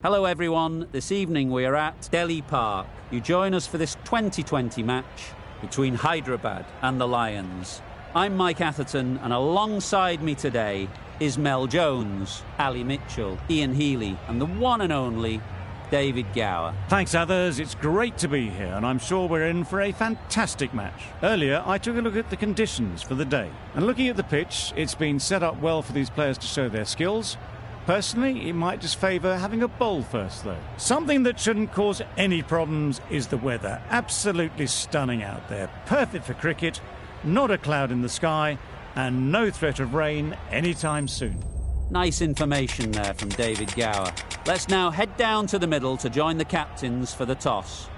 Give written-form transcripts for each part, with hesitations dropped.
Hello everyone, this evening we are at Delhi Park. You join us for this 2020 match between Hyderabad and the Lions. I'm Mike Atherton, and alongside me today is Mel Jones, Ali Mitchell, Ian Healy and the one and only David Gower. Thanks, others. It's great to be here, and I'm sure we're in for a fantastic match. Earlier, I took a look at the conditions for the day, and looking at the pitch, it's been set up well for these players to show their skills. Personally, it might just favour having a bowl first, though. Something that shouldn't cause any problems is the weather. Absolutely stunning out there. Perfect for cricket, not a cloud in the sky, and no threat of rain anytime soon. Nice information there from David Gower. Let's now head down to the middle to join the captains for the toss.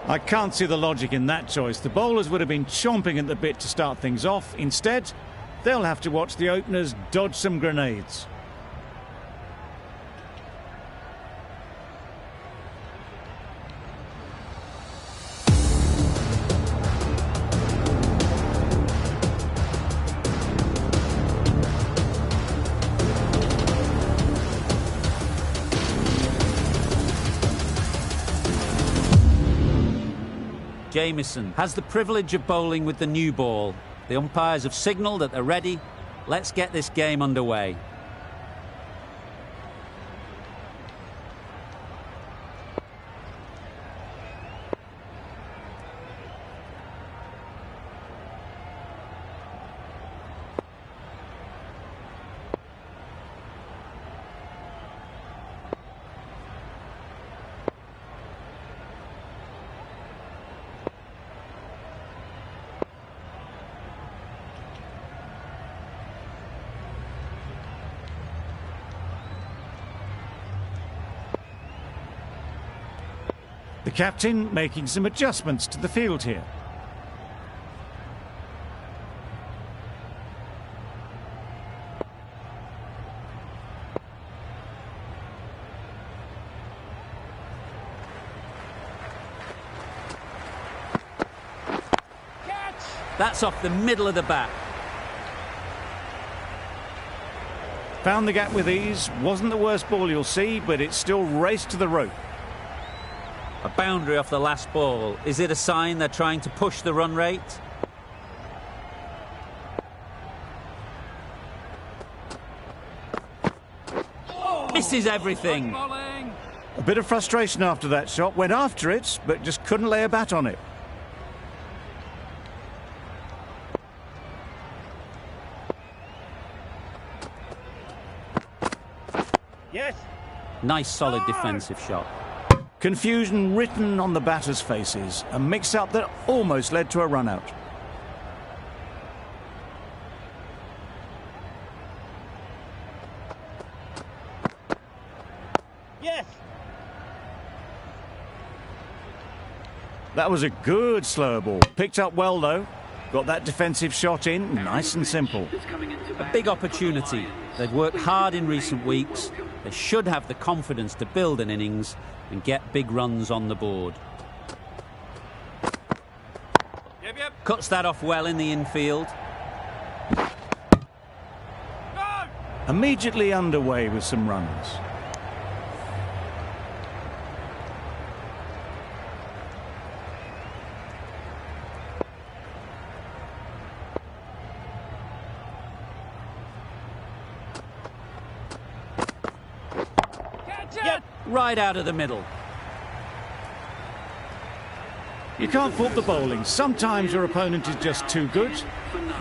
I can't see the logic in that choice. The bowlers would have been chomping at the bit to start things off. Instead, they'll have to watch the openers dodge some grenades. Jamieson has the privilege of bowling with the new ball. The umpires have signalled that they're ready. Let's get this game underway. The captain making some adjustments to the field here. That's off the middle of the bat. Found the gap with ease. Wasn't the worst ball you'll see, but it still raced to the rope. A boundary off the last ball. Is it a sign they're trying to push the run rate? Misses everything. A bit of frustration after that shot. Went after it, but just couldn't lay a bat on it. Yes. Nice solid defensive shot. Confusion written on the batters' faces. A mix-up that almost led to a run-out. Yes. That was a good slower ball. Picked up well, though. Got that defensive shot in, nice and simple. A big opportunity. They've worked hard in recent weeks. They should have the confidence to build an innings and get big runs on the board. Yep. Cuts that off well in the infield. Go! Immediately underway with some runs. Yep. Right out of the middle. You can't fault the bowling. Sometimes your opponent is just too good.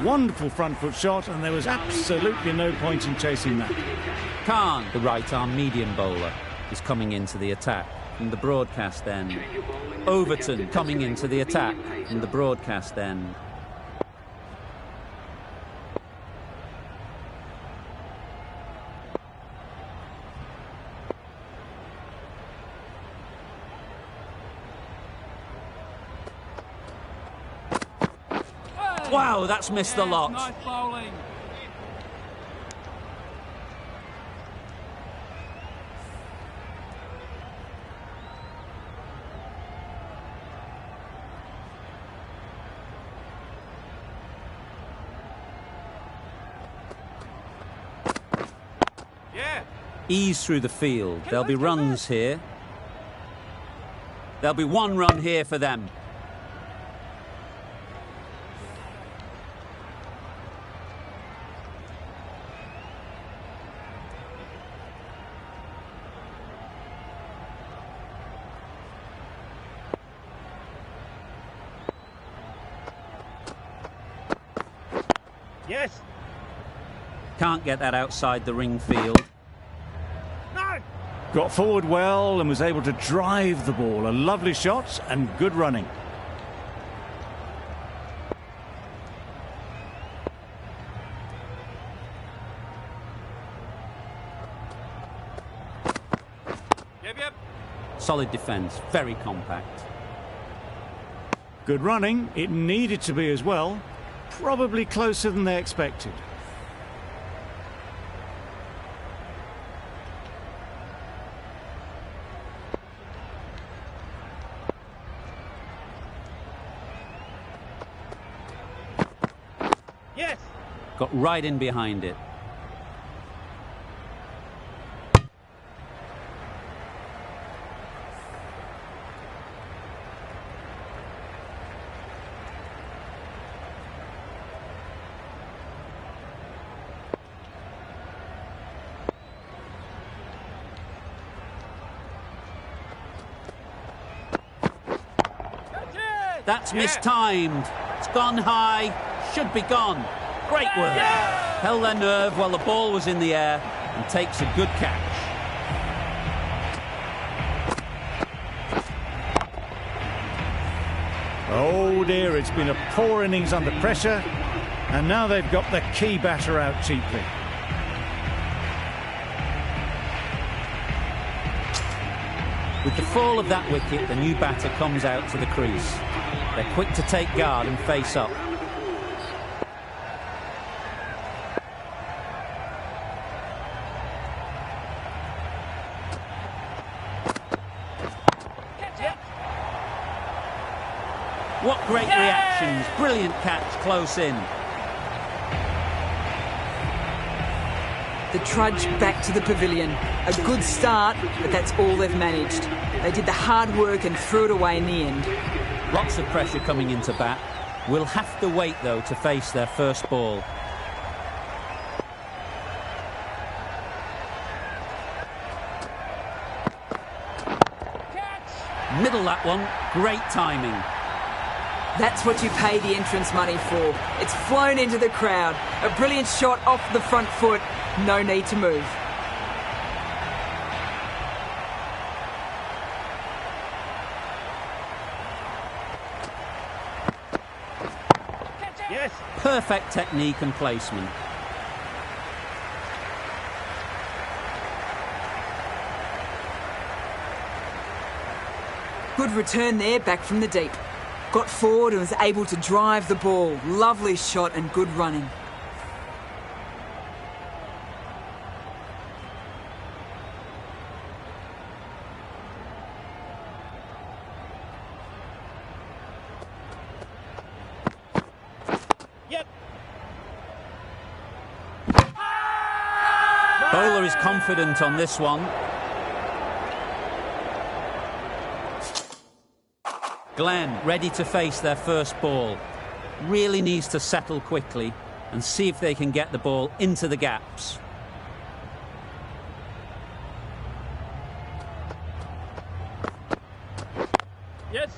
Wonderful front foot shot, and there was absolutely no point in chasing that. Khan, the right-arm medium bowler, is coming into the attack from the broadcast end. Overton coming into the attack from the broadcast end. Wow, that's missed the lot. Nice bowling. Ease through the field. There'll be runs here. There'll be one run here for them. Yes. Can't get that outside the ring field. No. Got forward well and was able to drive the ball. A lovely shot and good running. Yep. Solid defence, very compact. Good running. It needed to be as well. Probably closer than they expected. Yes. Got right in behind it. That's mistimed. It's gone high. Should be gone. Great work. Held their nerve while the ball was in the air and takes a good catch. Oh dear, it's been a poor innings under pressure, and now they've got the key batter out cheaply. With the fall of that wicket, the new batter comes out to the crease. They're quick to take guard and face up. What great reactions. Brilliant catch close in. The trudge back to the pavilion. A good start, but that's all they've managed. They did the hard work and threw it away in the end. Lots of pressure coming into bat. Will have to wait, though, to face their first ball. Middle that one. Great timing. That's what you pay the entrance money for. It's flown into the crowd. A brilliant shot off the front foot. No need to move. Yes. Perfect technique and placement. Good return there, back from the deep. Got forward and was able to drive the ball. Lovely shot and good running. Yep. Bowler is confident on this one. Glenn ready to face their first ball. Really needs to settle quickly and see if they can get the ball into the gaps. Yes.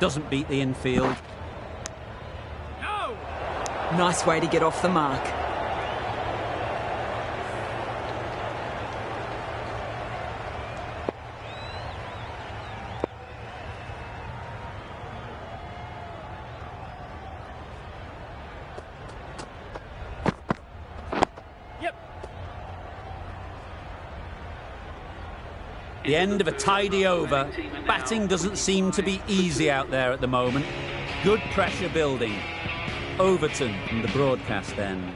Doesn't beat the infield. No. Nice way to get off the mark. The end of a tidy over. Batting doesn't seem to be easy out there at the moment. Good pressure building. Overton from the broadcast end.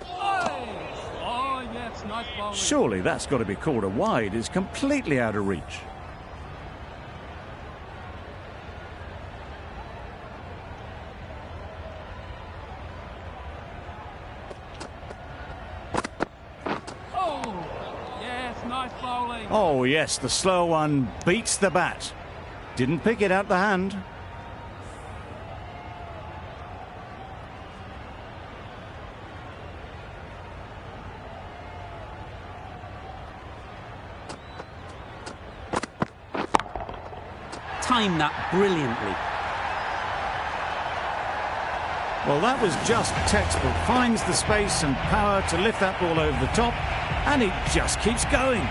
Oh, yes, nice bowling. Surely that's got to be called a wide. It's completely out of reach. nice bowling. Oh yes, the slow one beats the bat. Didn't pick it out the hand. Timed that brilliantly. Well, that was just textbook. Finds the space and power to lift that ball over the top, and it just keeps going.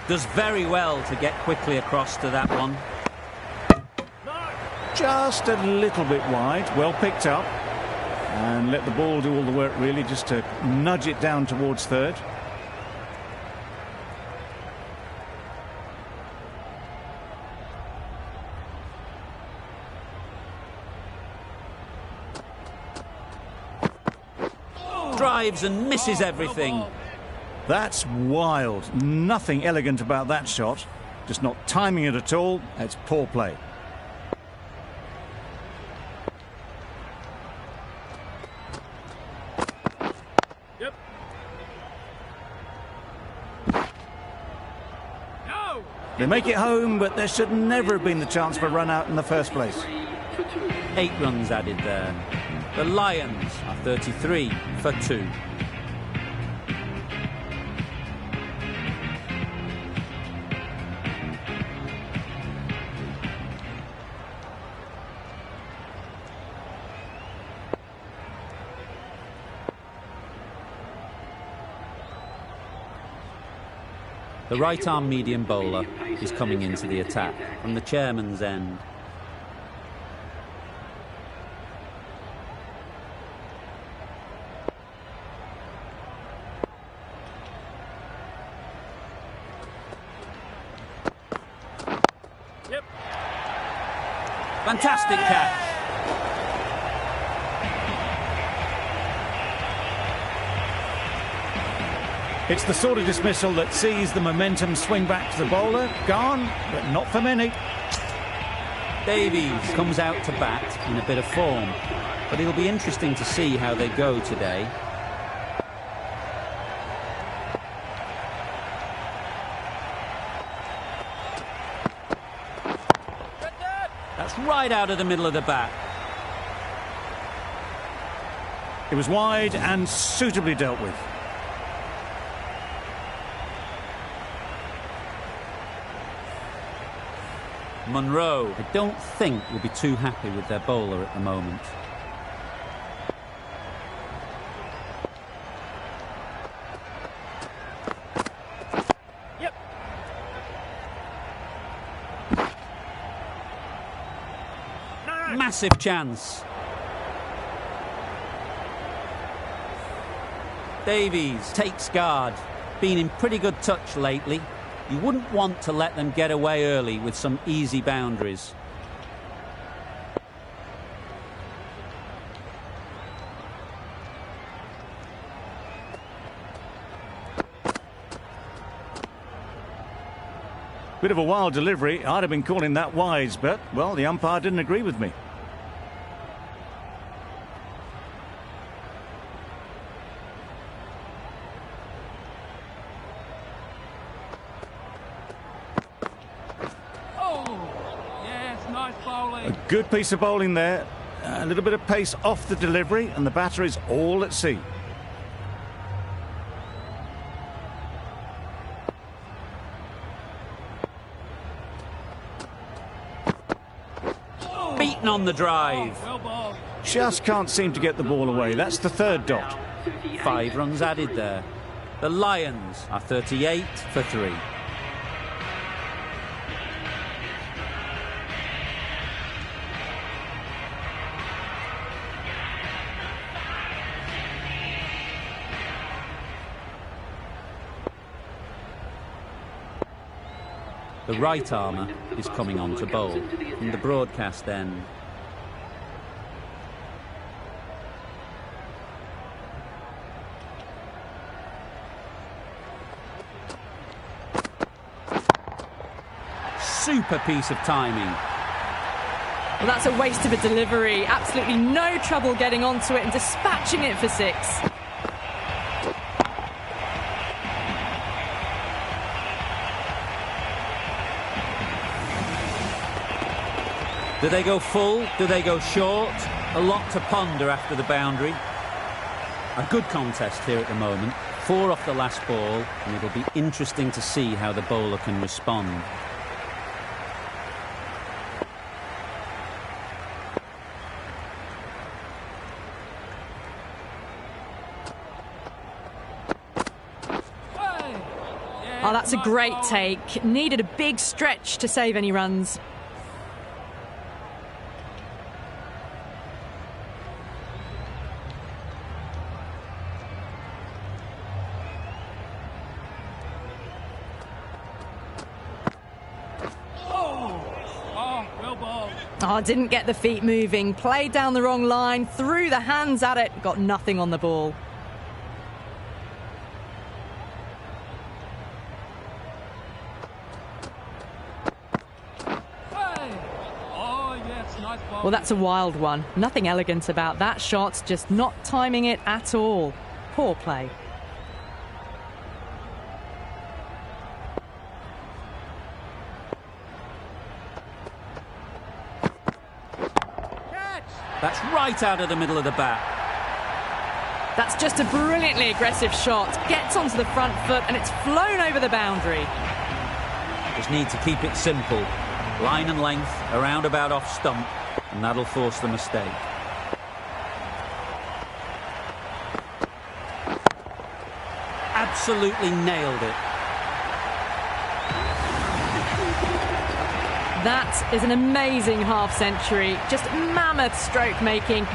Does very well to get quickly across to that one. Just a little bit wide, well picked up. And let the ball do all the work, really, just to nudge it down towards third. Drives and misses everything. That's wild. Nothing elegant about that shot. Just not timing it at all. It's poor play. Yep. No. They make it home, but there should never have been the chance for a run out in the first place. 8 runs added there. The Lions are 33 for 2. The right-arm medium bowler is coming into the attack from the chairman's end. Yep. Fantastic catch. It's the sort of dismissal that sees the momentum swing back to the bowler. Gone, but not for many. Davies comes out to bat in a bit of form, but it'll be interesting to see how they go today. That's right out of the middle of the bat. It was wide and suitably dealt with. Monroe, I don't think, will be too happy with their bowler at the moment. Yep. No. Massive chance. Davies takes guard. Been in pretty good touch lately. You wouldn't want to let them get away early with some easy boundaries. Bit of a wild delivery. I'd have been calling that wise, but, well, the umpire didn't agree with me. A good piece of bowling there. A little bit of pace off the delivery, and the batter is all at sea. Beaten on the drive. Just can't seem to get the ball away. That's the third dot. 5 runs added there. The Lions are 38 for 3. The right armour is coming on to bowl from the broadcast end. super piece of timing. Well, that's a waste of a delivery. Absolutely no trouble getting onto it and dispatching it for 6. Do they go full? Do they go short? A lot to ponder after the boundary. A good contest here at the moment. 4 off the last ball, and it'll be interesting to see how the bowler can respond. Oh, that's a great take. Needed a big stretch to save any runs. Oh, didn't get the feet moving. Played down the wrong line, threw the hands at it, got nothing on the ball. Well, that's a wild one. Nothing elegant about that shot, just not timing it at all. Poor play. That's right out of the middle of the bat. That's just a brilliantly aggressive shot. Gets onto the front foot and it's flown over the boundary. Just need to keep it simple. Line and length, around about off stump, and that'll force the mistake. Absolutely nailed it. That is an amazing half-century. Just mammoth stroke making.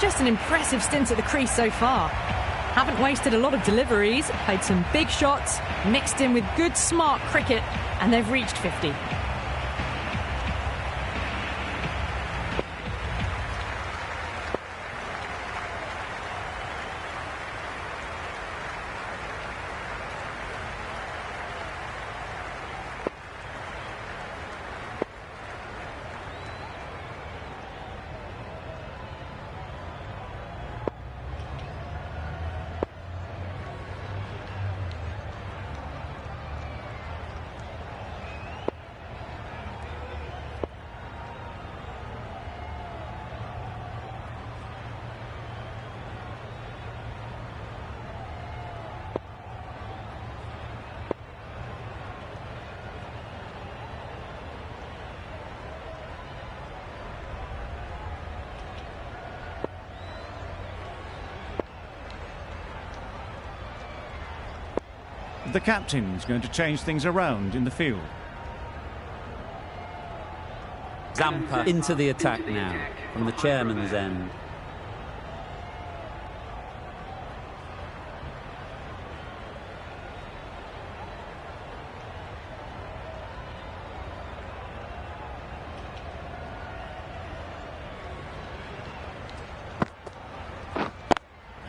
Just an impressive stint at the crease so far. Haven't wasted a lot of deliveries, played some big shots, mixed in with good smart cricket, and they've reached 50. The captain's going to change things around in the field. Zampa into the attack now from the chairman's end.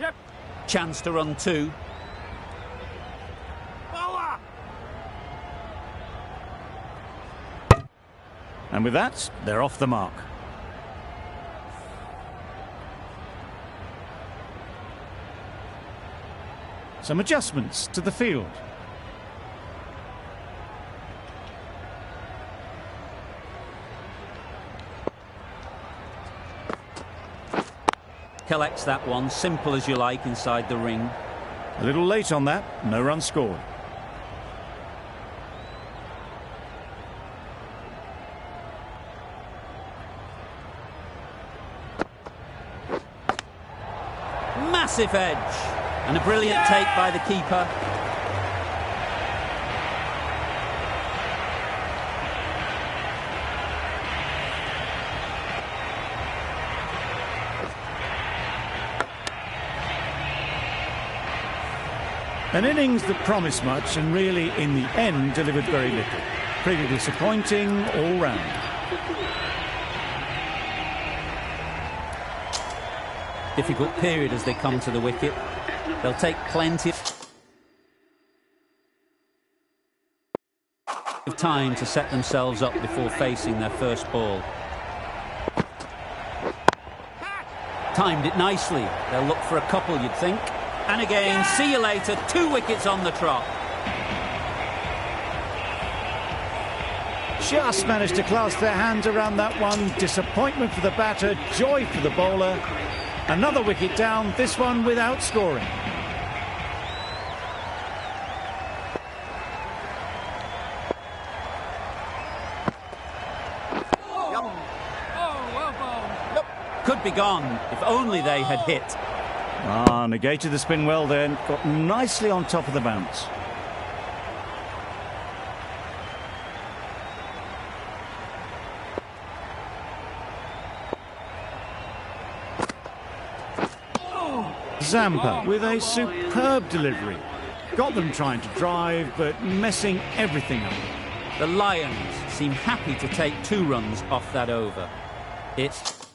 Yep. Chance to run 2. And with that, they're off the mark. Some adjustments to the field. Collects that one, simple as you like, inside the ring. A little late on that, no run scored. Massive edge, and a brilliant take by the keeper. An innings that promised much and really, in the end, delivered very little. Pretty disappointing all round. Difficult period as they come to the wicket. They'll take plenty of of time to set themselves up before facing their first ball. Timed it nicely. They'll look for a couple, you'd think. And again, see you later. 2 wickets on the trot. Just managed to clasp their hands around that one. Disappointment for the batter, joy for the bowler. Another wicket down, this one without scoring. Could be gone if only they had hit. Negated the spin well then. Got nicely on top of the bounce. Zampa with a superb delivery. Got them trying to drive, but messing everything up. The Lions seem happy to take 2 runs off that over. It's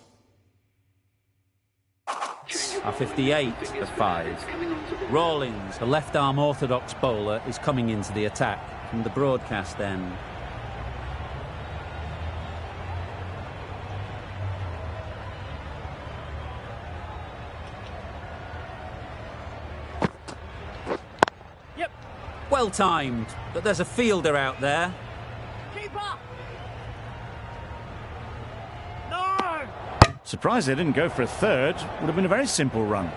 a 58 of 5. Rawlings, the left-arm orthodox bowler, is coming into the attack from the broadcast end. Well timed, but there's a fielder out there. Keep up! No! Surprised they didn't go for a third. Would have been a very simple run.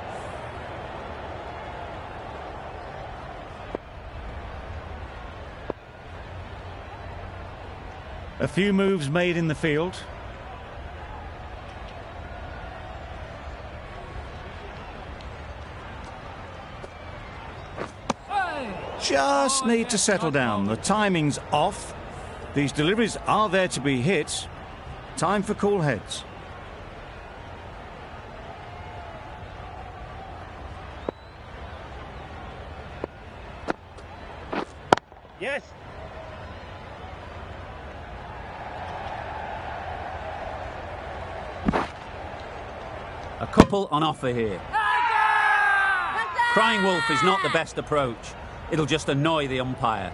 A few moves made in the field. Just need to settle down. The timing's off. These deliveries are there to be hit. Time for cool heads. Yes. A couple on offer here. Crying wolf is not the best approach. It'll just annoy the umpire.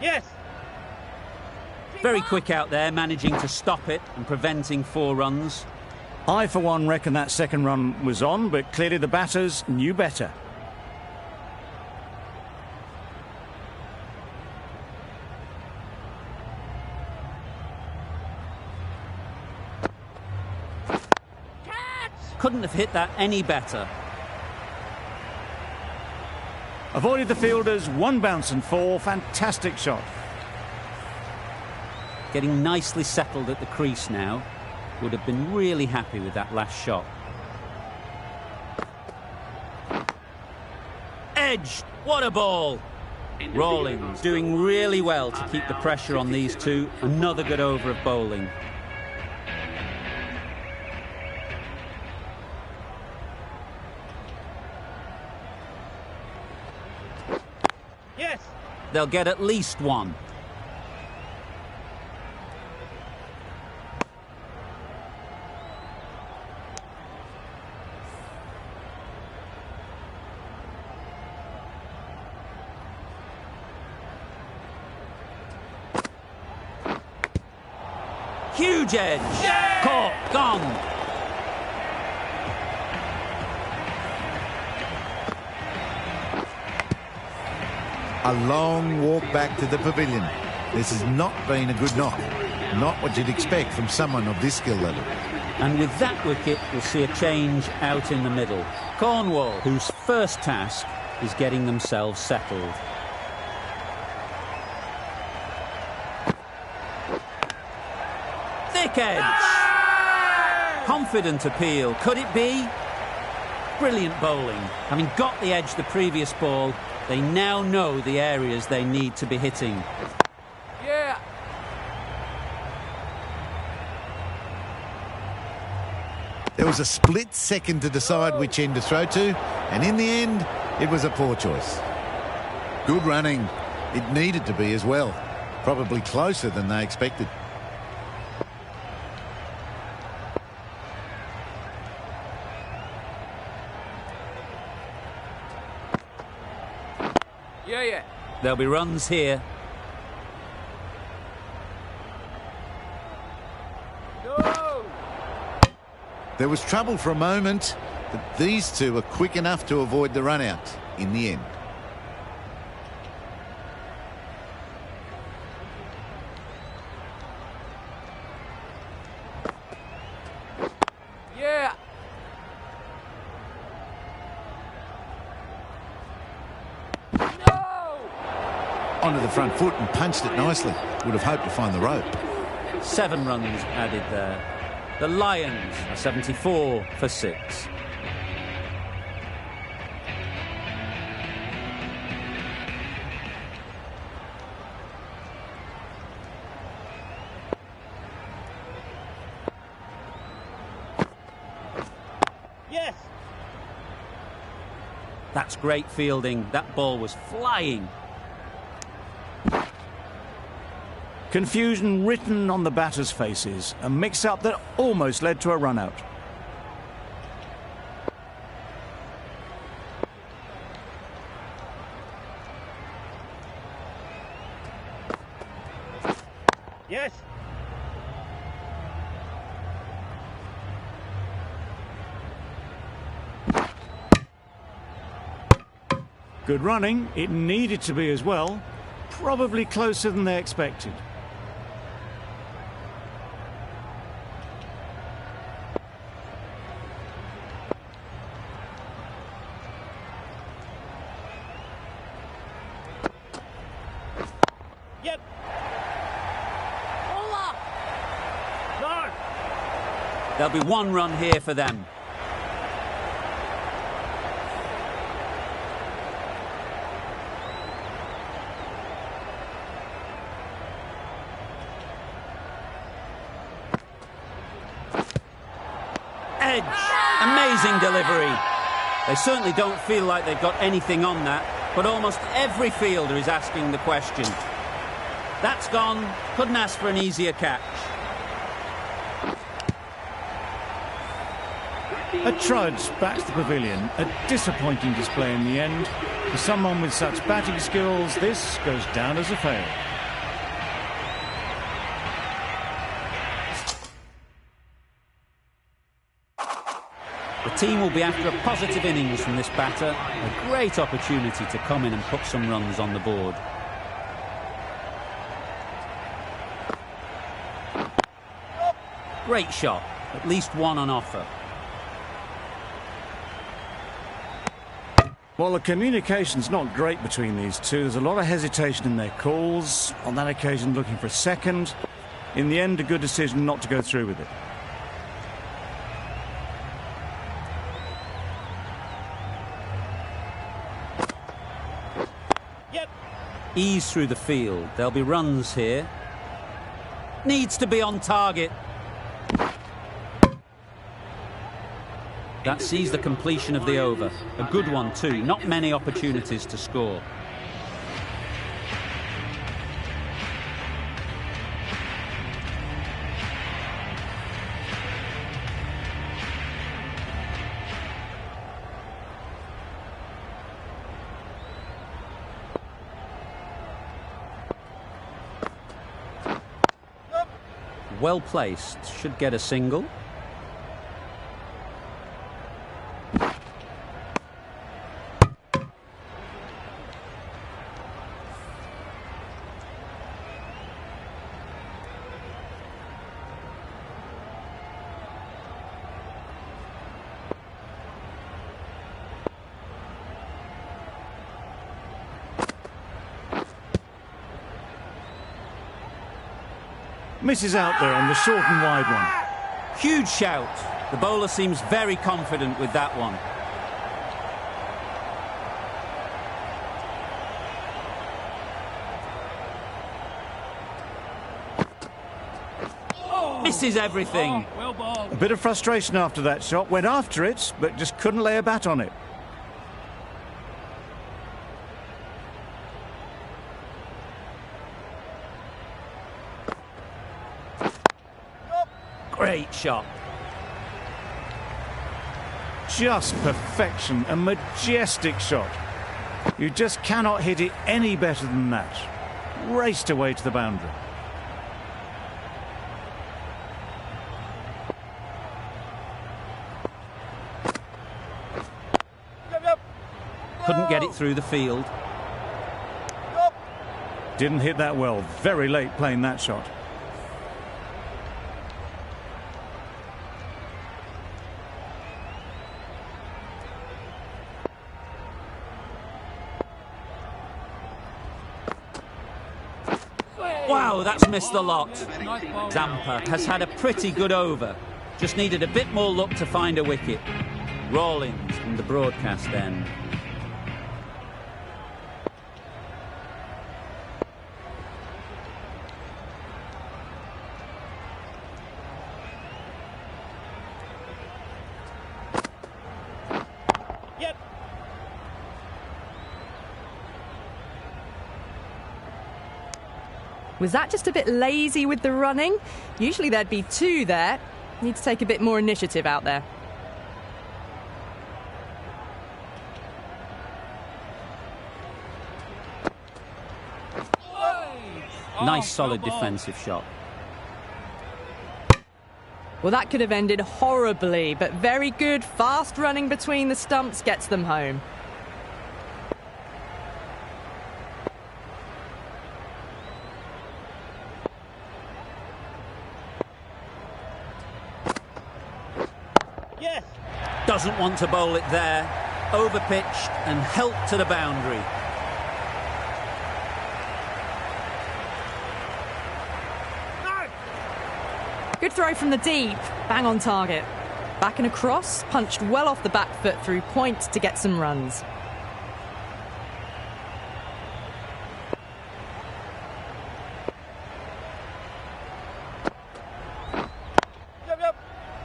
Yes. Very quick out there, managing to stop it and preventing 4 runs. I, for one, reckon that second run was on, but clearly the batters knew better. Couldn't have hit that any better. Avoided the fielders, 1 bounce and 4. Fantastic shot. Getting nicely settled at the crease now. Would have been really happy with that last shot. Edged! What a ball! Rawlings doing really well to keep the pressure on these two. Another good over of bowling. Yes. They'll get at least 1. Huge edge. Yeah! Caught. Gone. A long walk back to the pavilion. This has not been a good knock. Not what you'd expect from someone of this skill level. And with that wicket, we'll see a change out in the middle. Cornwall, whose first task is getting themselves settled. Thick edge. Confident appeal. Could it be? Brilliant bowling. Having got the edge the previous ball, they now know the areas they need to be hitting. Yeah. There was a split second to decide which end to throw to, and in the end, it was a poor choice. Good running. It needed to be as well. Probably closer than they expected. Yeah. There'll be runs here. No! There was trouble for a moment, but these two were quick enough to avoid the run-out in the end. Yeah! No! Onto the front foot and punched it nicely. Would have hoped to find the rope. 7 runs added there. The Lions are 74 for 6. Yes! That's great fielding. That ball was flying. Confusion written on the batters' faces. A mix-up that almost led to a run-out. Yes! Good running. It needed to be as well. Probably closer than they expected. Yep! Hola! No! There'll be 1 run here for them. Edge. Amazing delivery. They certainly don't feel like they've got anything on that, but almost every fielder is asking the question. That's gone. Couldn't ask for an easier catch. A trudge back to the pavilion. A disappointing display in the end. For someone with such batting skills, this goes down as a fail. The team will be after a positive innings from this batter. A great opportunity to come in and put some runs on the board. Great shot. At least 1 on offer. Well, the communication's not great between these two. There's a lot of hesitation in their calls. On that occasion, looking for a second. In the end, a good decision not to go through with it. Yep! Ease through the field. There'll be runs here. Needs to be on target. That sees the completion of the over. A good one too. Not many opportunities to score. Well placed. Should get a single. Misses out there on the short and wide one. Huge shout. The bowler seems very confident with that one. Misses everything. Well ball. A bit of frustration after that shot. Went after it, but just couldn't lay a bat on it. Great shot. Just perfection, a majestic shot. You just cannot hit it any better than that. Raced away to the boundary. Couldn't get it through the field. Didn't hit that well. Very late playing that shot. Wow, that's missed the lot. Zampa has had a pretty good over. Just needed a bit more luck to find a wicket. Rawlings from the broadcast end. Was that just a bit lazy with the running? Usually there'd be two there. Need to take a bit more initiative out there. Nice solid defensive shot. Well, that could have ended horribly, but very good. Fast running between the stumps gets them home. Doesn't want to bowl it there. Overpitched and helped to the boundary. Good throw from the deep. Bang on target. Back and across. Punched well off the back foot through point to get some runs.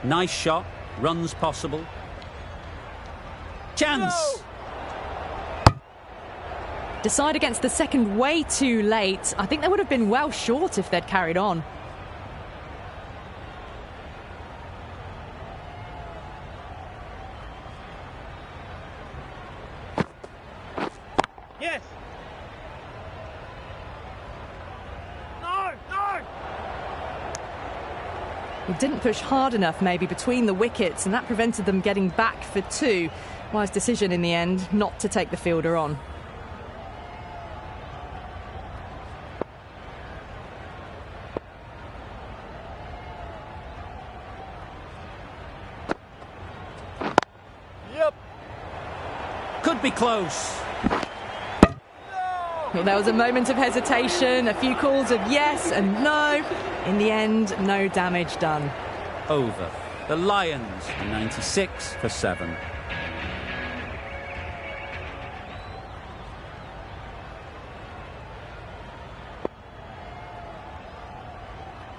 Nice shot. Runs possible. Chance! Decide against the second way too late. I think they would have been well short if they'd carried on. Yes! No! No! He didn't push hard enough maybe between the wickets, and that prevented them getting back for two. Wise decision in the end not to take the fielder on. Yep. Could be close. Well, there was a moment of hesitation, a few calls of yes and no. In the end, no damage done. Over. The Lions, 96 for 7.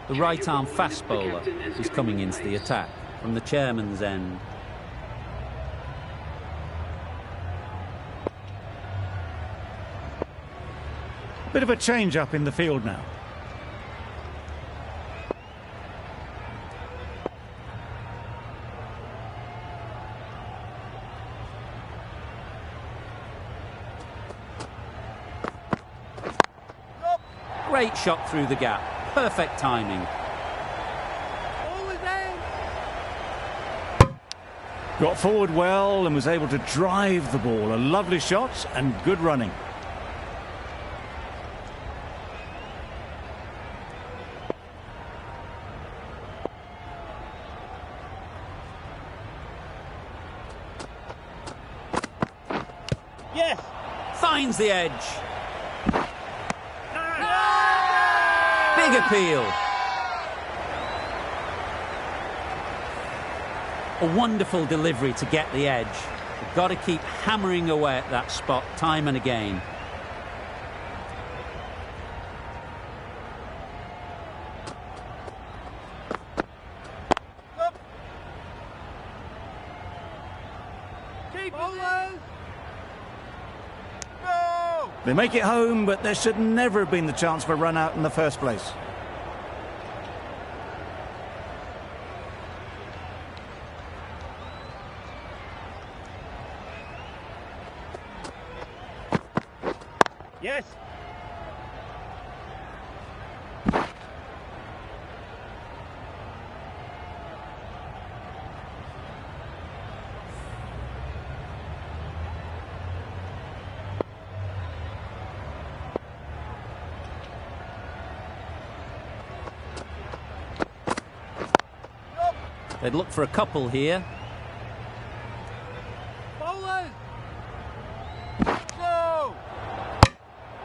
The right-arm fast bowler is coming into the attack from the chairman's end. Bit of a change-up in the field now. Great shot through the gap. Perfect timing. Got forward well and was able to drive the ball. A lovely shot and good running. Yes! Finds the edge. Big appeal. A wonderful delivery to get the edge. You've got to keep hammering away at that spot time and again. They make it home, but there should never have been the chance for a run out in the first place. Yes. They'd look for a couple here. Bowlers. No.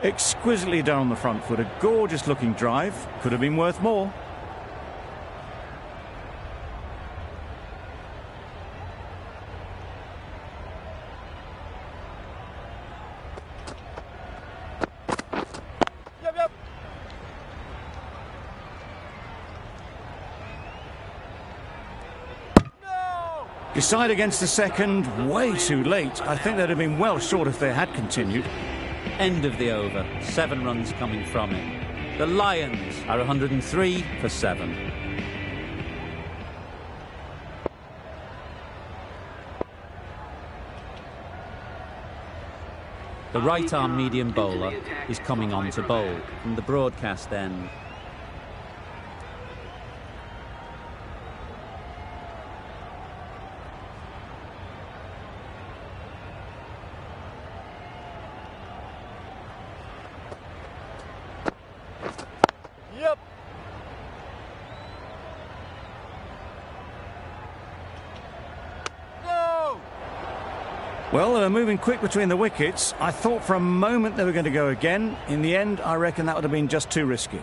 Exquisitely done on the front foot. A gorgeous looking drive. Could have been worth more. Yep. No. Decide against the second, way too late. I think they'd have been well short if they had continued. End of the over. 7 runs coming from it. The Lions are 103 for 7. The right-arm medium bowler is coming on to bowl from the broadcast end. Yep. No. Well, they were moving quick between the wickets. I thought for a moment they were going to go again. In the end, I reckon that would have been just too risky.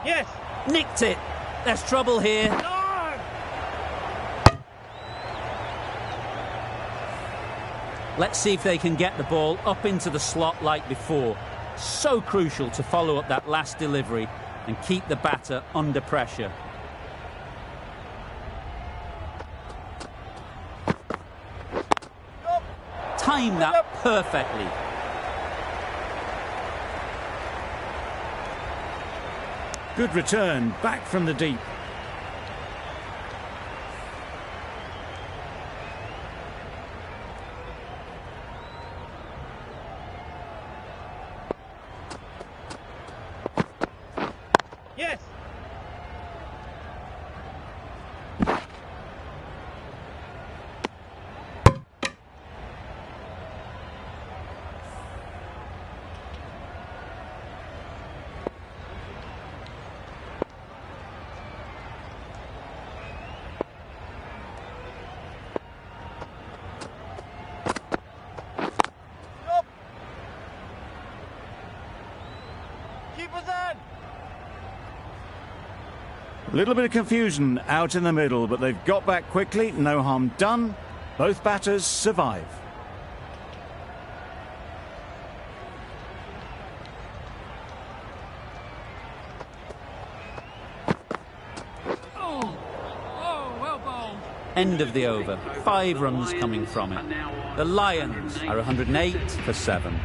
Yes. Nicked it. There's trouble here. No. Let's see if they can get the ball up into the slot like before. So crucial to follow up that last delivery and keep the batter under pressure. Time that perfectly. Good return, back from the deep. Yes. Nope. Keep us in. A little bit of confusion out in the middle, but they've got back quickly. No harm done. Both batters survive. End of the over. 5 runs coming from it. The Lions are 108 for 7.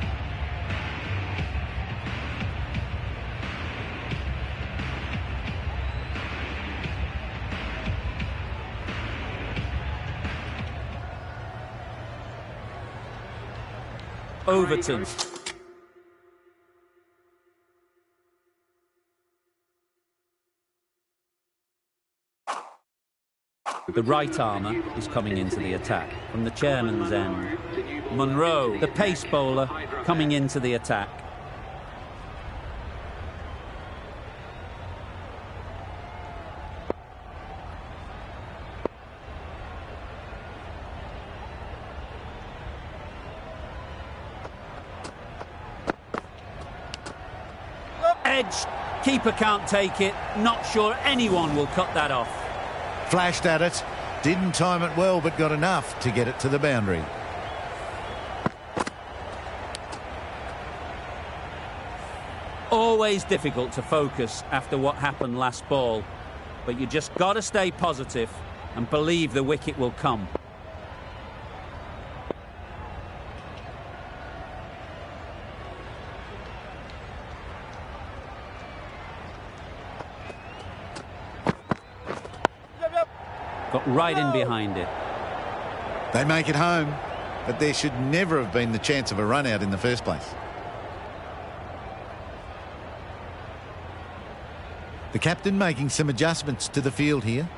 Overton. The right armour is coming into the attack from the chairman's end. Munro, the pace bowler, coming into the attack. Edge, keeper can't take it. Not sure anyone will cut that off. Flashed at it, didn't time it well, but got enough to get it to the boundary. Always difficult to focus after what happened last ball, but you just got to stay positive and believe the wicket will come. right in behind it. They make it home, but there should never have been the chance of a run out in the first place. The captain making some adjustments to the field here.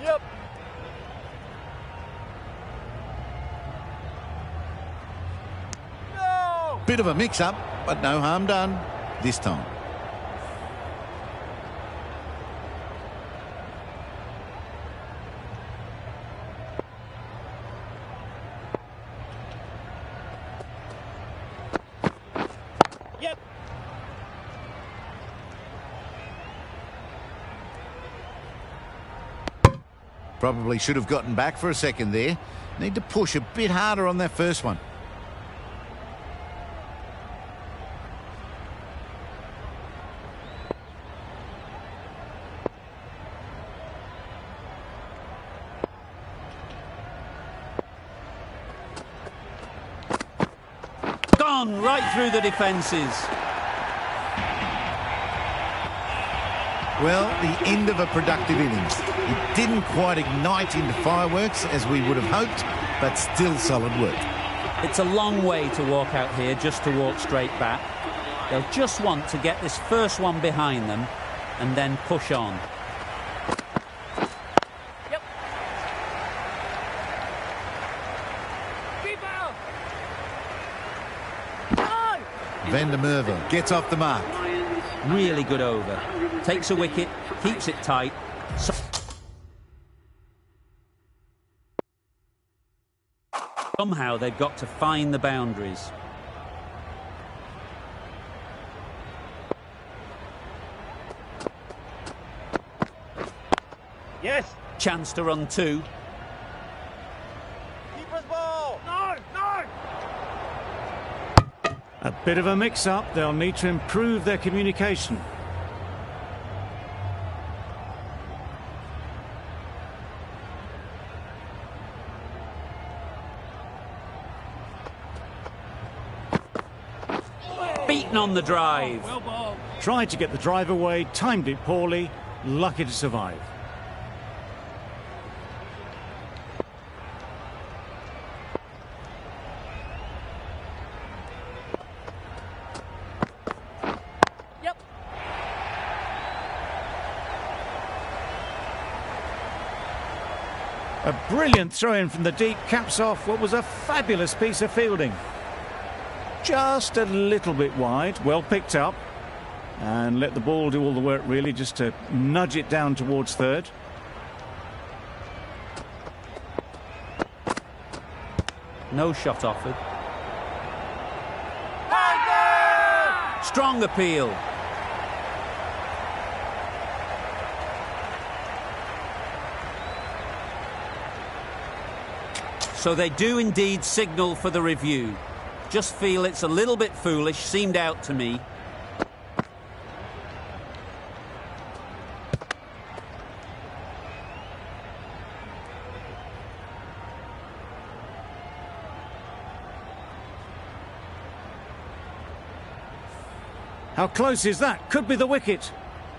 Yep. No! Bit of a mix-up, but no harm done this time. Yep. Probably should have gotten back for a second there. Need to push a bit harder on that first one. Gone right through the defences. Well, the end of a productive innings. It didn't quite ignite into fireworks as we would have hoped, but still solid work. It's a long way to walk out here just to walk straight back. They'll just want to get this first one behind them and then push on. Yep. Keep out! No! Van der Merwe gets off the mark. Really good over. Takes a wicket, keeps it tight. Somehow they've got to find the boundaries. Yes! Chance to run two. Keeper's ball! No! No! A bit of a mix-up. They'll need to improve their communication. Beaten on the drive. Well ball. Tried to get the drive away, timed it poorly, lucky to survive. Yep. A brilliant throw-in from the deep caps off what was a fabulous piece of fielding. Just a little bit wide, well picked up, and let the ball do all the work really, just to nudge it down towards third. No shot offered. Strong appeal. So they do indeed signal for the review. Just feel it's a little bit foolish, seemed out to me. How close is that? Could be the wicket.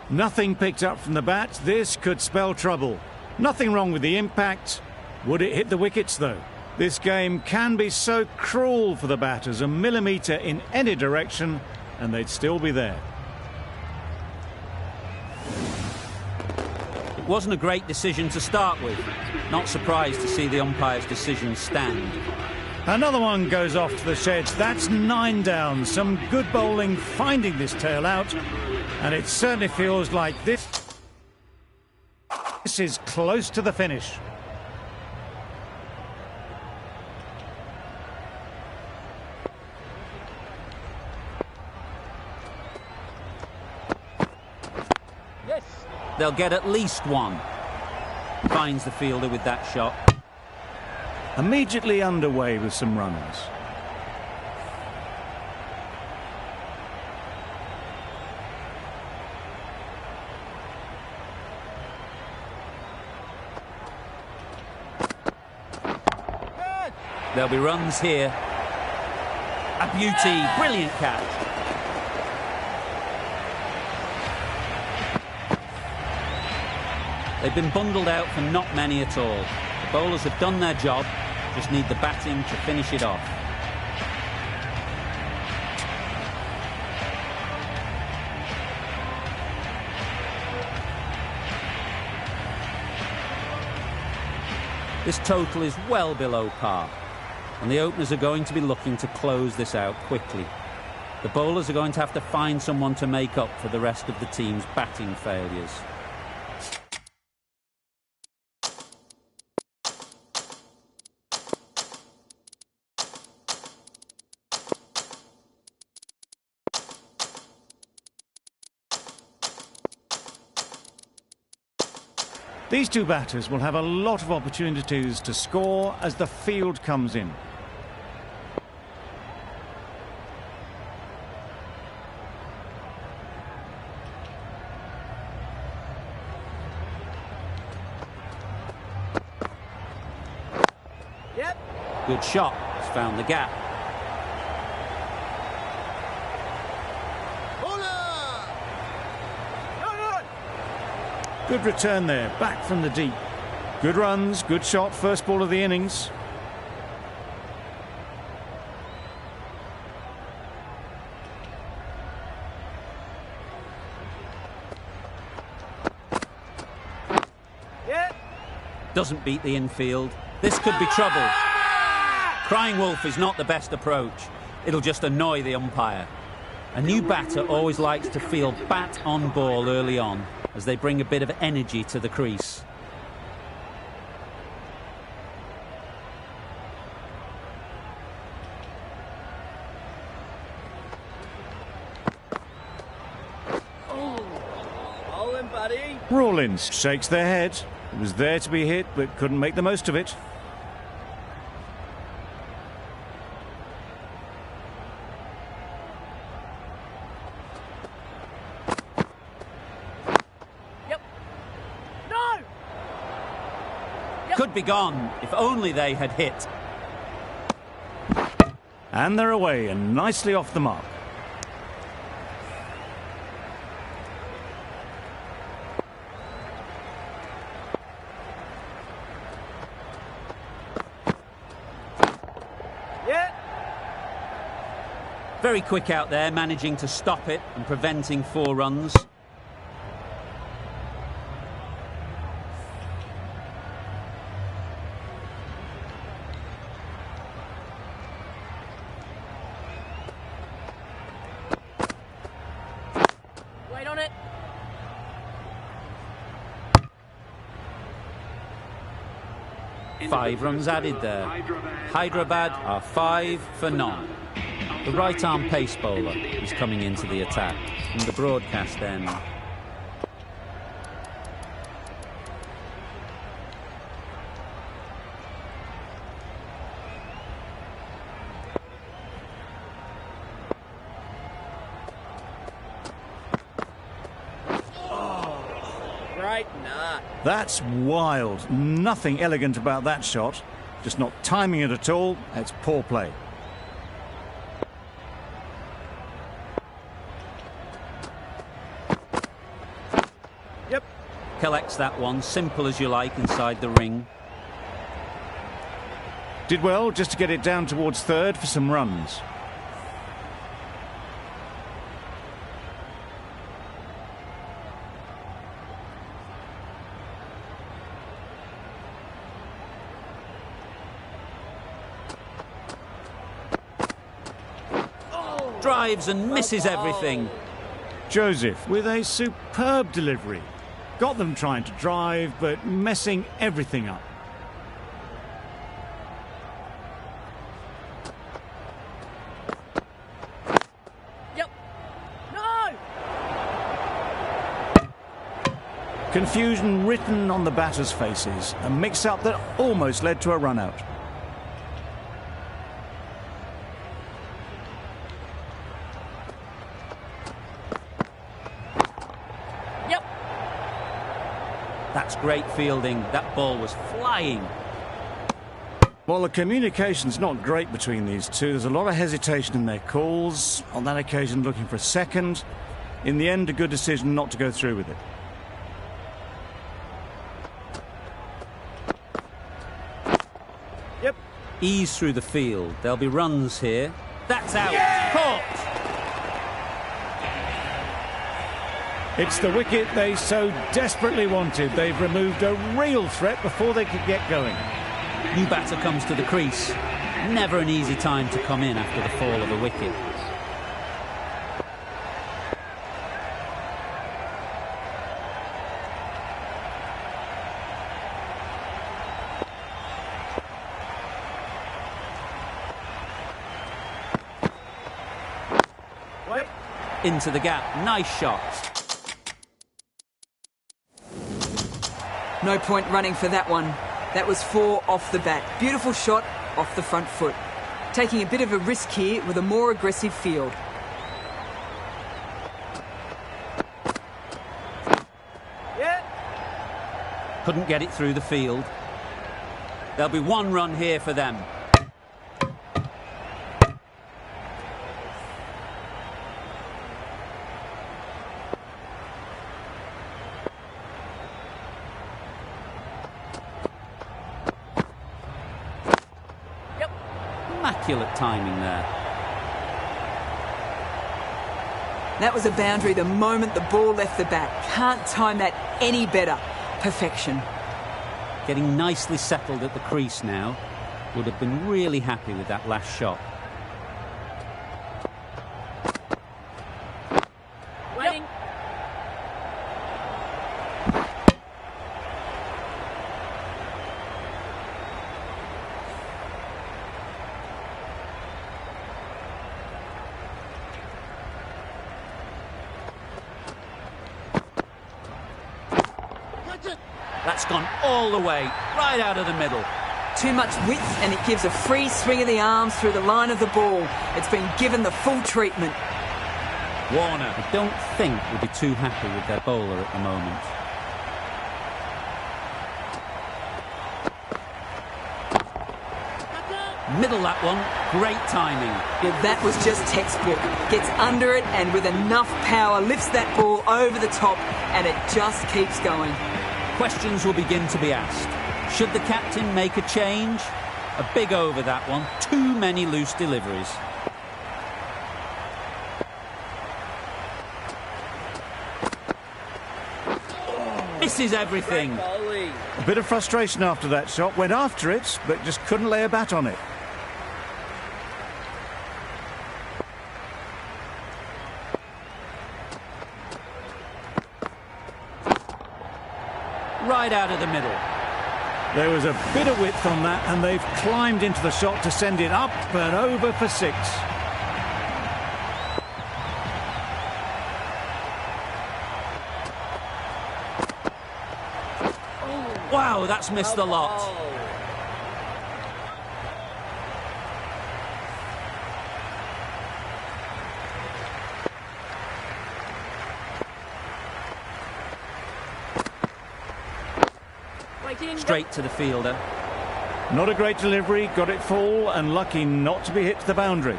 Nothing picked up from the bat. This could spell trouble. Nothing wrong with the impact. Would it hit the wickets though? This game can be so cruel for the batters. A millimetre in any direction and they'd still be there. It wasn't a great decision to start with. Not surprised to see the umpire's decision stand. Another one goes off to the sheds. That's 9 down. Some good bowling finding this tail out. And it certainly feels like this is close to the finish. Yes! They'll get at least one. Finds the fielder with that shot. Immediately underway with some runs. There'll be runs here. beauty. Brilliant catch. They've been bundled out for not many at all. The bowlers have done their job, just need the batting to finish it off. This total is well below par, and the openers are going to be looking to close this out quickly. The bowlers are going to have to find someone to make up for the rest of the team's batting failures. These two batters will have a lot of opportunities to score as the field comes in. Yep. Good shot. He's found the gap. Good return there, back from the deep. Good runs, good shot, first ball of the innings. Yep. Doesn't beat the infield. This could be trouble. Crying wolf is not the best approach. It'll just annoy the umpire. A new batter always likes to feel bat on ball early on, as they bring a bit of energy to the crease. Bowling, buddy. Rawlins shakes their head. It was there to be hit, but couldn't make the most of it. Could be gone if only they had hit. And they're away and nicely off the mark. Yeah. Very quick out there, managing to stop it and preventing 4 runs. Wait on it. Five runs added there. Hyderabad are 5 for none. The right-arm pace bowler is coming into the attack from the broadcast end. Right, nah. That's wild. Nothing elegant about that shot. Just not timing it at all. It's poor play. Yep. Collects that one, simple as you like, inside the ring. Did well just to get it down towards third for some runs. Drives and misses everything. Joseph with a superb delivery. Got them trying to drive, but messing everything up. Yep. No. Confusion written on the batters' faces. A mix-up that almost led to a run-out. That's great fielding. That ball was flying. Well, the communication's not great between these two. There's a lot of hesitation in their calls. On that occasion, looking for a second. In the end, a good decision not to go through with it. Yep. Ease through the field. There'll be runs here. That's out. Yeah! Caught. It's the wicket they so desperately wanted. They've removed a real threat before they could get going. New batter comes to the crease. Never an easy time to come in after the fall of a wicket. Wait. Into the gap. Nice shot. No point running for that one. That was 4 off the bat. Beautiful shot off the front foot. Taking a bit of a risk here with a more aggressive field. Yeah. Couldn't get it through the field. There'll be 1 run here for them. Immaculate timing there. That was a boundary the moment the ball left the bat. Can't time that any better. Perfection. Getting nicely settled at the crease now. Would have been really happy with that last shot. Waiting. That's gone all the way, right out of the middle. Too much width and it gives a free swing of the arms through the line of the ball. It's been given the full treatment. Warner, I don't think, would be too happy with their bowler at the moment. Middle that one, great timing. Yeah, that was just textbook. Gets under it and with enough power lifts that ball over the top and it just keeps going. Questions will begin to be asked. Should the captain make a change? A big over that one. Too many loose deliveries. Misses everything. Bowling. A bit of frustration after that shot. Went after it, but just couldn't lay a bat on it. Right out of the middle. There was a bit of width on that, and they've climbed into the shot to send it up and over for 6. Wow, that's missed the lot. Waiting. Straight to the fielder. Not a great delivery, got it full, and lucky not to be hit to the boundary.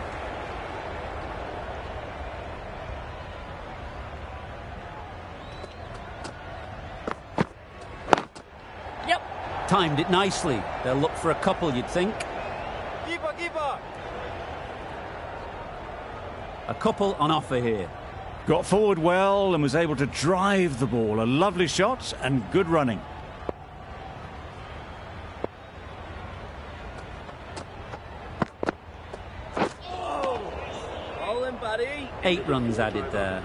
Yep. Timed it nicely. They'll look for a couple, you'd think. Keeper. A couple on offer here. Got forward well and was able to drive the ball. A lovely shot and good running. Bowling, buddy. 8 runs added there.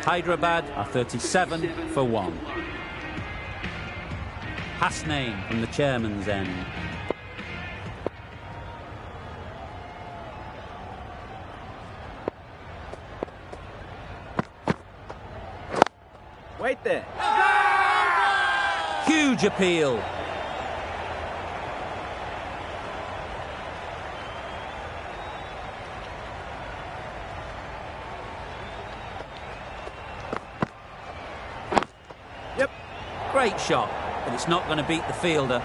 Hyderabad are 37 for 1. Pass name from the chairman's end. Wait there. Huge appeal. Yep. Great shot, but it's not going to beat the fielder.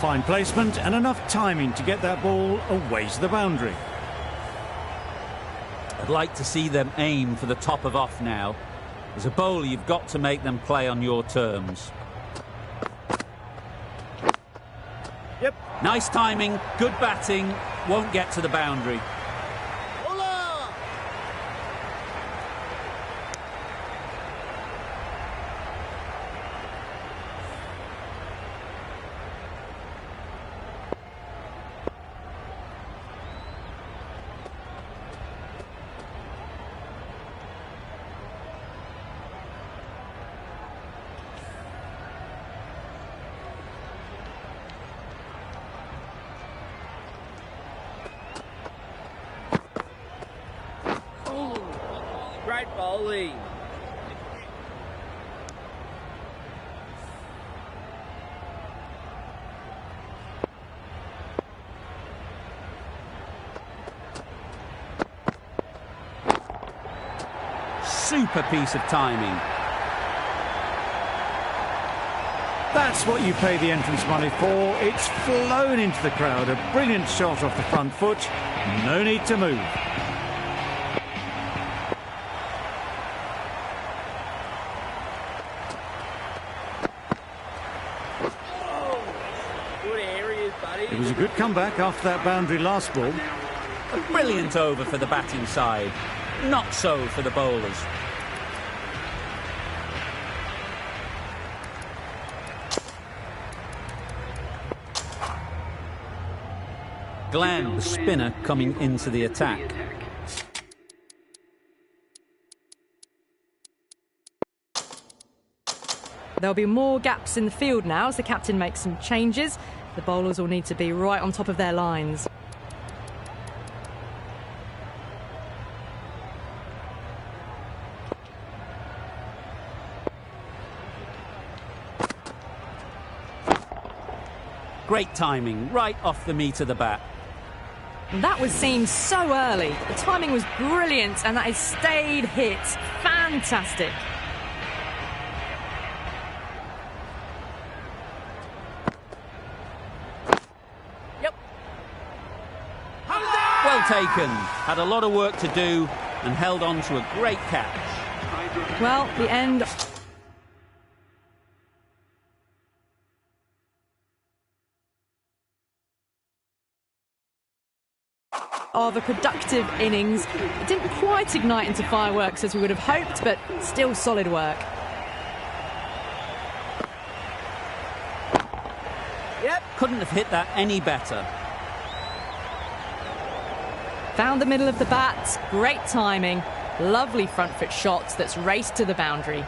Fine placement and enough timing to get that ball away to the boundary. I'd like to see them aim for the top of off now. As a bowler, you've got to make them play on your terms. Yep. Nice timing, good batting, won't get to the boundary. Hola! Great bowling. Super piece of timing. That's what you pay the entrance money for. It's flown into the crowd. A brilliant shot off the front foot. No need to move. Good areas, buddy. It was a good comeback after that boundary last ball. A brilliant over for the batting side. Not so for the bowlers. Glenn, the spinner, coming into the attack. There'll be more gaps in the field now as the captain makes some changes. The bowlers will need to be right on top of their lines. Great timing, right off the meat of the bat. And that was seen so early. The timing was brilliant and that is stayed hit. Fantastic. Yep. Well taken. Had a lot of work to do and held on to a great catch. Well, the end of a productive innings. It didn't quite ignite into fireworks as we would have hoped, but still solid work. Yep. Couldn't have hit that any better. Found the middle of the bat, great timing, lovely front foot shots that's raced to the boundary.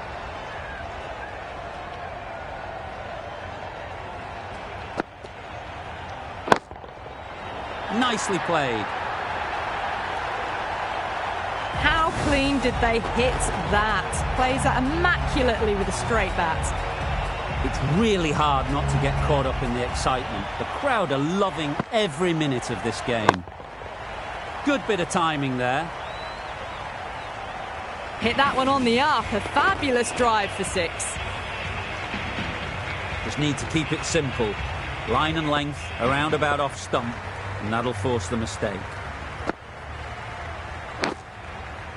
Nicely played. How clean did they hit that? Plays that immaculately with a straight bat. It's really hard not to get caught up in the excitement. The crowd are loving every minute of this game. Good bit of timing there. Hit that one on the up, a fabulous drive for six. Just need to keep it simple. Line and length, a roundabout off stump, and that'll force the mistake.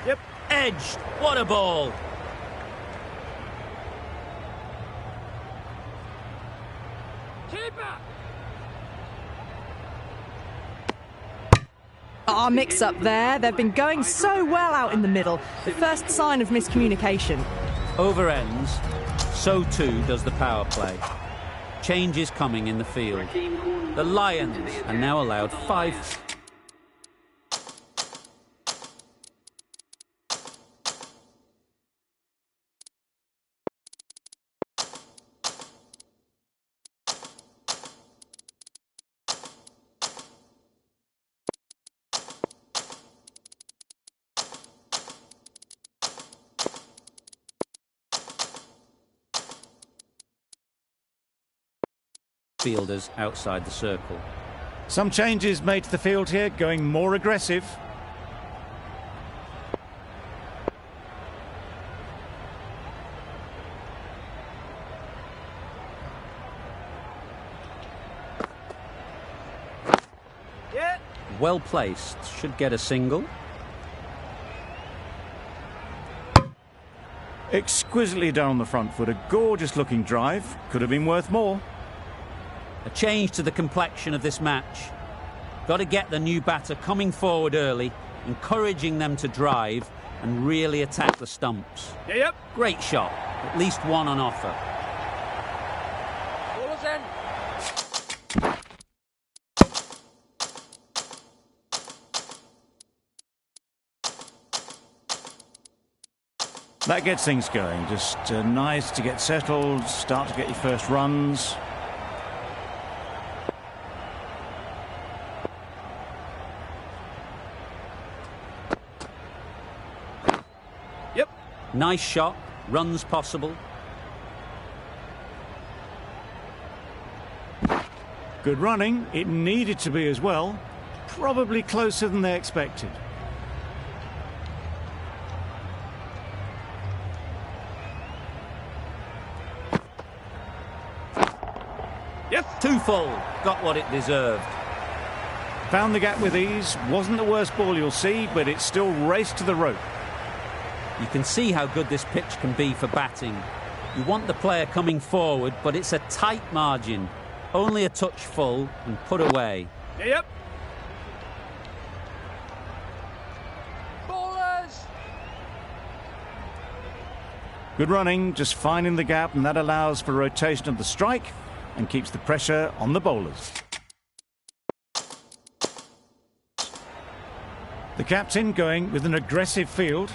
Yep. Edged. What a ball. Keeper. Our mix-up there. They've been going so well out in the middle. The first sign of miscommunication. Over ends, so too does the power play. Changes coming in the field. The Lions are now allowed 5... fielders outside the circle. Some changes made to the field here, going more aggressive. well placed. Should get a single. Exquisitely done on the front foot. A gorgeous looking drive. Could have been worth more. A change to the complexion of this match. Got to get the new batter coming forward early, encouraging them to drive and really attack the stumps. Yep. Great shot. At least one on offer. Ballers in. That gets things going. Just nice to get settled, start to get your first runs. Yep. Nice shot. Runs possible. Good running. It needed to be as well. Probably closer than they expected. Yes. Too full. Got what it deserved. Found the gap with ease. Wasn't the worst ball you'll see, but it still raced to the rope. You can see how good this pitch can be for batting. You want the player coming forward, but it's a tight margin. Only a touch full and put away. Yep. Ballers. Good running, just finding the gap, and that allows for rotation of the strike and keeps the pressure on the bowlers. The captain going with an aggressive field.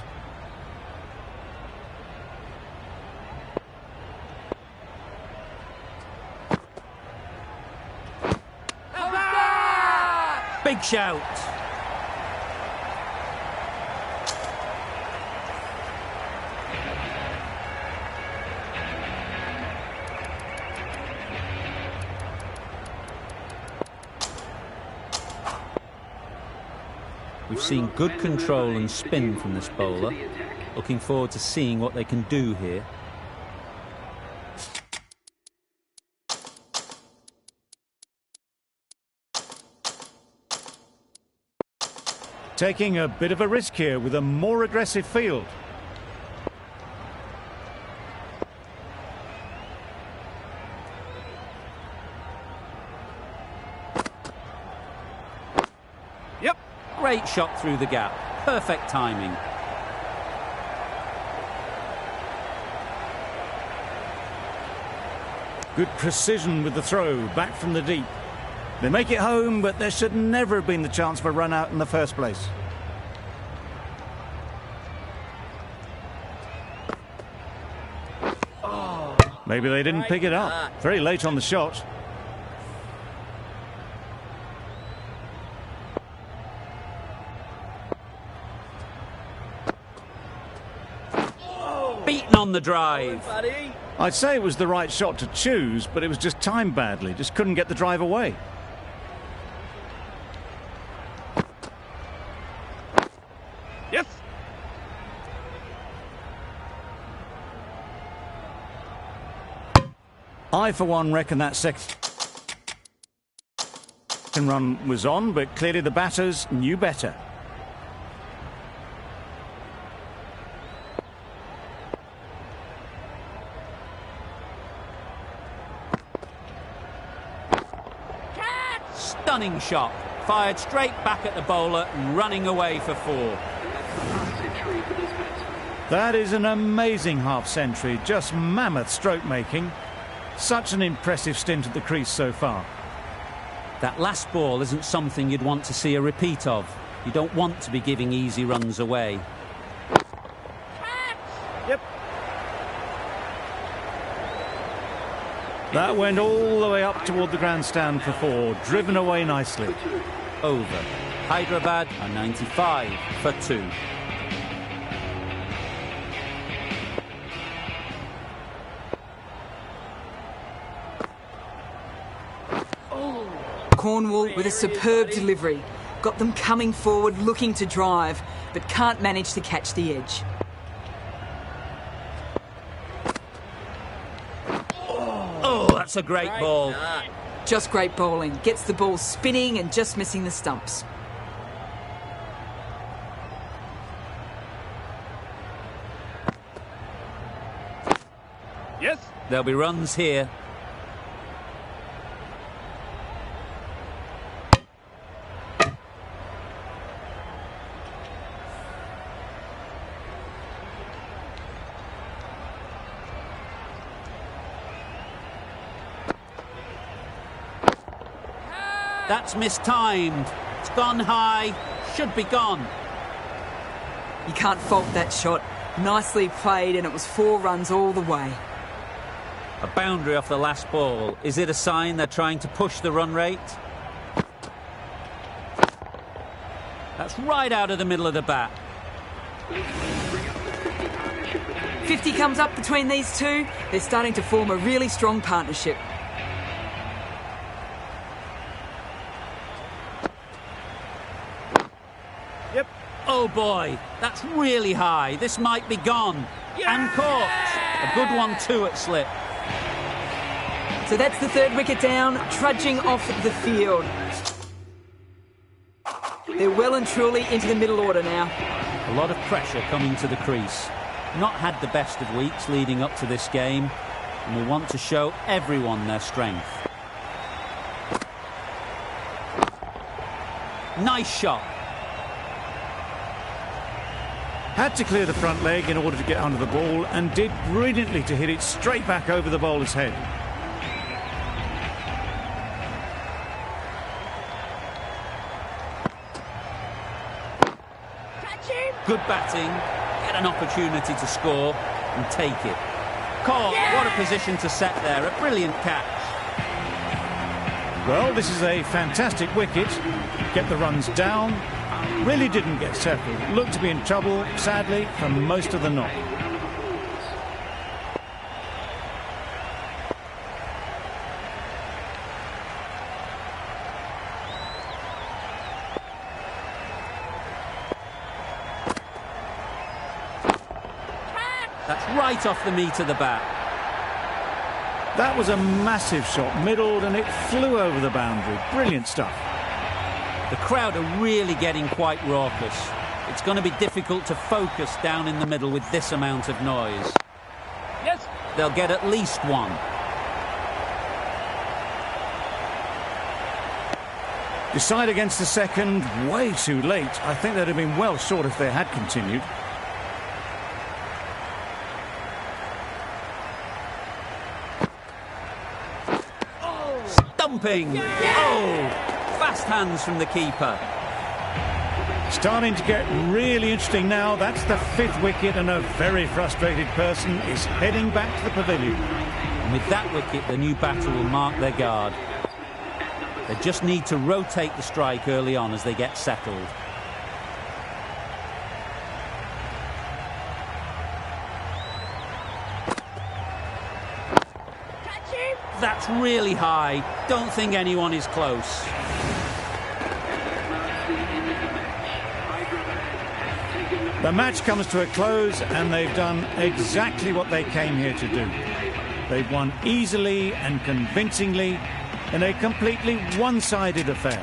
Big shout. We've seen good control and spin from this bowler. Looking forward to seeing what they can do here. Taking a bit of a risk here with a more aggressive field. Yep. Great shot through the gap. Perfect timing. Good precision with the throw, back from the deep. They make it home, but there should never have been the chance for a run out in the first place. Maybe they didn't pick it up. Very late on the shot. Beaten on the drive. Buddy. I'd say it was the right shot to choose, but it was just timed badly. Just couldn't get the drive away. Yes. I, for one, reckon that second run was on, but clearly the batters knew better. Stunning shot. Fired straight back at the bowler and running away for 4. That is an amazing half-century. Just mammoth stroke making. Such an impressive stint at the crease so far. That last ball isn't something you'd want to see a repeat of. You don't want to be giving easy runs away. Yep. That went all the way up toward the grandstand for 4, driven away nicely. Over. Hyderabad are 95 for 2. Cornwall with a superb delivery. Got them coming forward, looking to drive, but can't manage to catch the edge. Oh, that's a great ball. Just great bowling. Gets the ball spinning and just missing the stumps. Yes. There'll be runs here. That's mistimed. It's gone high. Should be gone. You can't fault that shot. Nicely played, and it was 4 runs all the way. A boundary off the last ball. Is it a sign they're trying to push the run rate? That's right out of the middle of the bat. 50 comes up between these two. They're starting to form a really strong partnership. Yep. Oh boy, that's really high. This might be gone. And caught. A good one too at slip. So that's the 3rd wicket down, trudging off the field. They're well and truly into the middle order now. A lot of pressure coming to the crease. Not had the best of weeks leading up to this game, and will want to show everyone their strength. Nice shot. Had to clear the front leg in order to get under the ball, and did brilliantly to hit it straight back over the bowler's head. Good batting, get an opportunity to score and take it. Caught, what a position to set there, a brilliant catch. Well, this is a fantastic wicket. Get the runs down. Really didn't get settled. Looked to be in trouble, sadly, for most of the knock. That's right off the meat of the bat. That was a massive shot, middled, and it flew over the boundary. Brilliant stuff. The crowd are really getting quite raucous. It's going to be difficult to focus down in the middle with this amount of noise. Yes. They'll get at least one. Decide against the second, way too late. I think they'd have been well short if they had continued. Stumping! Oh! Fast hands from the keeper. Starting to get really interesting now. That's the 5th wicket, and a very frustrated person is heading back to the pavilion. And with that wicket, the new batter will mark their guard. They just need to rotate the strike early on as they get settled. That's really high. Don't think anyone is close. The match comes to a close, and they've done exactly what they came here to do. They've won easily and convincingly in a completely one-sided affair.